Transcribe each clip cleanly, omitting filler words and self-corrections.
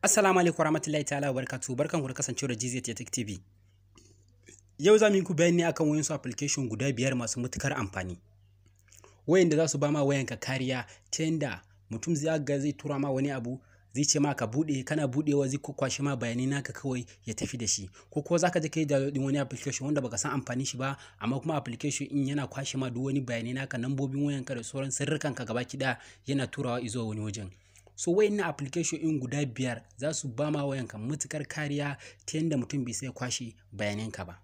Assalamu alaikum warahmatullahi ta'ala wabarakatuh. Barkanku da kasancewa da GZ Tech TV. Yau za mu yi ku bayani akan wayansu application guda 5 masu matukar amfani. Wayanda za su ba ma wayanka kariya ta yanda mutum zai tura ma wani abu, zai ce ma ka bude, kana budewa zai kwashe ma bayanai naka kawai ya tafi da shi. Ko kuwa zaka je kai downloading wani application wanda baka san amfani shi ba, amma kuma application in yana kwashe ma duk wani bayanai naka, nambobin wayanka da sauran sirrikanka gabaki daya yana turawa zuwa wani wajen. So wayannan application in guda 5 za su ba ma wayanka matukar kariya ta yanda mutum bai sai kwashe bayananka ba.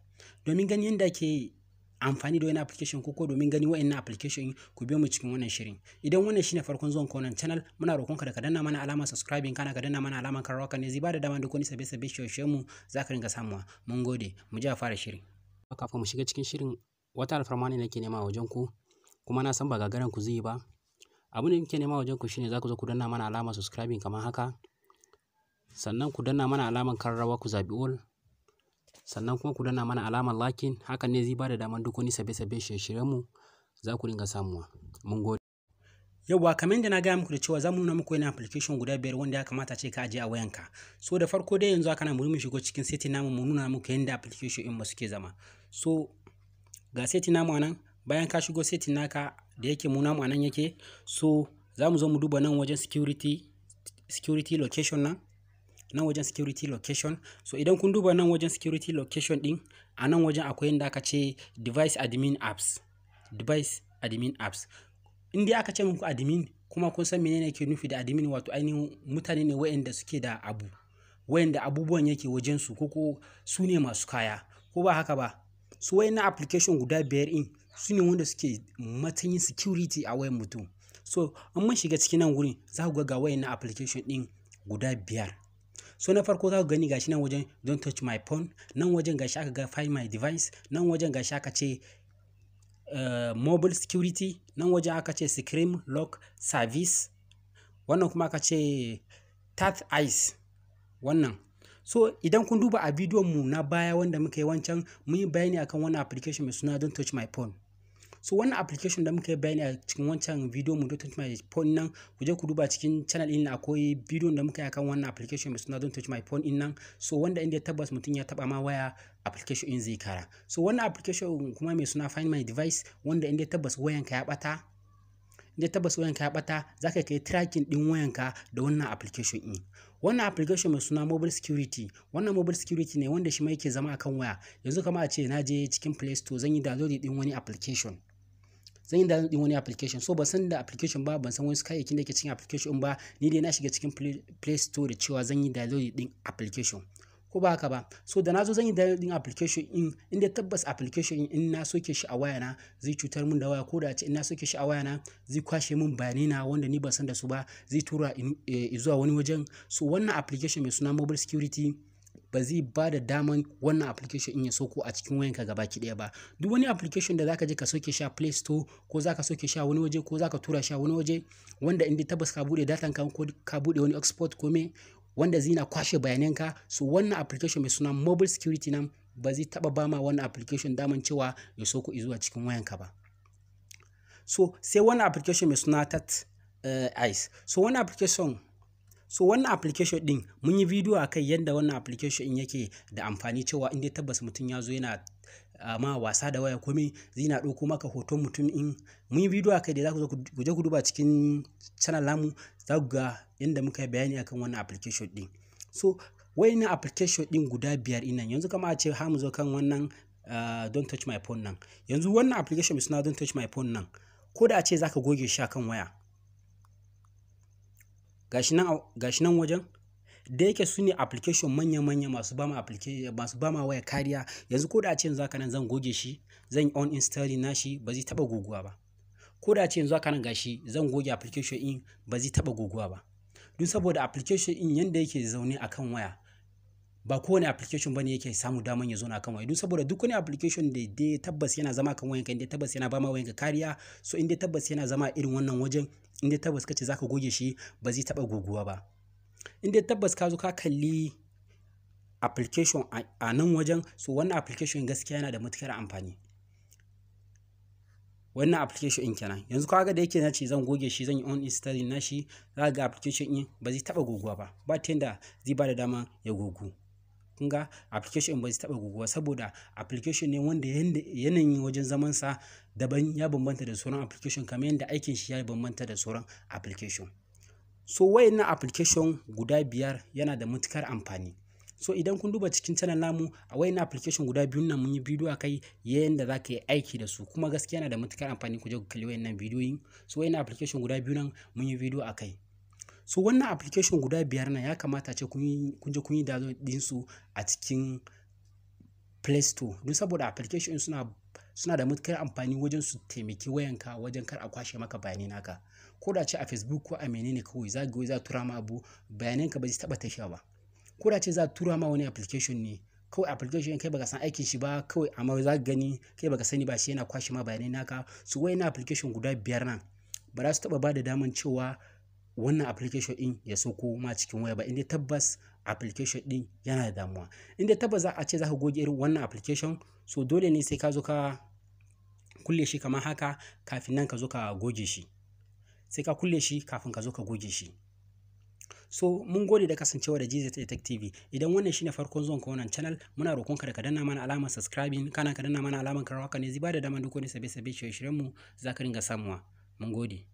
Domin gani yanda ake amfani da wani application ko domin gani wayannan application ku biyo mu cikin wannan shirin. Idan wannan shine farkon zuwan wannan channel, muna roƙonka da ka danna mana alamar subscribing, kana ka danna mana alamar karrawa, ne zai bada dama duk wani sabbe shirye mu za ka ringa samuwa. Mun gode, mu je a fara shirin. Kafin mu shiga cikin shirin, wata alfarma ne nake nema wajen ku, kuma na san ba gagaran ku zai yi ba. Abin da nake nema wajen ku shine za ku zo ku danna mana alamar subscribing kamar haka, sannan ku danna mana alamar karrawa ku zabi all, sannan kuma ku danna mana alamar liking. Hakan ne zai bada daman duk wani sabbe shirye mu za ku ringa samuwa. Mun gode. Yauwa, kamar yadda na gaya muku da cewa za mu nuna muku wani application guda 5 wanda ya kamata ce ka ajiye a wayanka. So da farko dai yanzu haka na mu shigo cikin setting namu mu nuna muku yanda application in suke zama. So ga setting namu nan, bayan ka shigo setting naka da yake mu namu nan yake, so za mu zo mu duba nan wajen security location nan wajen security location. So idan kun duba nan wajen security location din, a nan wajen akwai inda aka ce device admin apps. In dai aka ce muku admin, kuma kun san menene yake nufi da admin, wato ainihin mutane ne wayanda suke da wayanda abubuwan yake wajen su, ko su ne masu kaya, ko ba haka ba. So wayannan application guda 5 in su ne wanda suke matsayin security a wayan mutum. So in mun shiga cikin nan gurin za ku ga wayannan application din guda 5. So na farko za ku gani gashi nan wajen don't touch my phone, nan wajen gashi aka ga find my device, nan wajen gashi aka ce mobile security, nan wajen aka ce screen lock service, wannan kuma aka ce Tat Eyes wannan. So idan kun duba a bidiyon mu na baya wanda muka yi wancan, mun yi bayani akan wannan application mai suna don't touch my phone. So wannan application da muka yi bayani a cikin wancan bidiyon mu don't touch my phone nan, ku je ku duba cikin channel din akwai bidiyon da muka yi akan wannan application mai suna don't touch my phone din nan. So wanda inda tabbas mutum ya taba ma waya, application in zai kara. So wannan application kuma mai suna find my device, wanda inda tabbas wayanka ya bata, za ka kai tracking din wayanka da wannan application in. Wannan application mai suna mobile security, wannan mobile security ne wanda shi ma yake zama akan waya. Yanzu kamar a ce na je cikin Play Store zan yi download din wani application. So ban san da application ba, ban san wasu kayayyakin da ke cikin application ba, ni dai na shiga cikin Play Store da cewa zan yi download din application, ko ba haka ba. So da nazo zan yi download din application in, inda tabbas application in na soke shi a wayana zai cutar mun da waya, ko da ce in na soke shi a wayana zai kwashe mun bayanai na wanda ni ban san da su ba, zai tura zuwa wani wajen. So wannan application mai suna mobile security ba zai ba da daman wannan application in ya soko a cikin wayanka gabaki daya ba. Duk wani application da zaka je ka soke shi a Play Store, ko zaka soke shi a wani waje, ko zaka tura shi a wani waje, wanda inda tabbas ka bude datan ka, ko ka bude wani export ko me wanda zai na kwashe bayananka, so wannan application mai suna mobile security nan ba zai taba ba ma wannan application daman cewa ya soko zuwa cikin wayanka ba. So sai wannan application mai suna Tat Eyes. So wannan application din mun yi bidiyo akan yadda wannan application in yake da amfani, cewa inda tabbas mutum ya zo yana ma wasa da waya kome zai na ɗauko maka hoton mutum in. Mun yi bidiyo akai da za ku zo ku je ku duba cikin channel namu, za ku ga yadda muka yi bayani akan wannan application din. So wayannan application din guda 5 nan, yanzu kama a ce ha mu zo kan wannan don't touch my phone nan. Yanzu wannan application mai suna don't touch my phone nan, ko da a ce zaka goge shi akan waya, gashi nan wajen da yake su ne application manya masu ba ma waya kariya. Yanzu ko da a ce yanzu haka nan zan goge shi, zan yi on installing nashi, ba zai taba goguwa ba. Ko da a ce yanzu haka nan gashi zan goge application in, ba zai taba goguwa ba. Duk saboda application in yanda yake zaune akan waya, ba kowane application bane yake samu daman ya zauna akan waya. Duk saboda duk wani application da dai tabbas yana zama akan wayanka, inda tabbas yana ba ma wayanka kariya, so inda tabbas yana zama irin wannan wajen, inda tabbas kace zaka goge shi, ba zai taba goguwa ba. Inda tabbas ka zo ka kalli application a nan wajen, so wannan application gaskiya yana da matukar amfani. wannan application in kenan. Yanzu kaga da yake nace zan goge shi, zan yi uninstalling nashi, za ga application in ba zai taba goguwa ba ta yanda zai bada dama ya gogu. Kun ga application in ba zai taba goguwa saboda application ne wanda yanayin wajen zaman sa daban, ya bambanta da sauran application kamar yanda aikin shi ya bambanta da sauran application. So wayannan application guda biyar yana da matukar amfani. So idan kun duba cikin channel namu a wayannan application guda biyun nan mun yi bidiyo akai yanda za ka yi aiki da su, kuma gaskiya yana da matukar amfani, ku je ku kalli wayannan bidiyoyin. So wayannan application guda biyu nan mun yi bidiyo akai. So wannan application guda biyar nan ya kamata ce kun je kun yi download din su a cikin Play Store, don saboda application suna da matukar amfani wajen su taimaki wayanka wajen kar a kwashe maka bayanai naka. Ko da ce a Facebook ko a menene kawai za tura ma abu, bayananka ba zai taba tasha ba. Ko da ce za tura ma wani application ne, kawai application kai baka san aikin shi ba kawai, amma za ka gani kai baka sani ba shi yana kwashe ma bayanai naka. Su wayannan application guda biyar nan ba za su taba ba da daman cewa wannan application din ya sauko ma cikin waya ba, inda tabbas application din yana da damuwa. Inda tabbas za a ce za ka goge irin wannan application, so dole ne sai ka zo ka kulle shi kamar haka kafin nan ka zo ka goge shi. Sai ka kulle shi kafin ka zo ka goge shi. So mun gode da kasancewa da GZ Tech TV. Idan wannan shine farkon zuwan ka wannan channel, muna roƙon ka da ka danna mana alamar subscribing, kana ka danna mana alamar karawa, haka ne zai bada dama duk wani sabbin shirye-shiryen mu za ka ringa samuwa. Mun gode.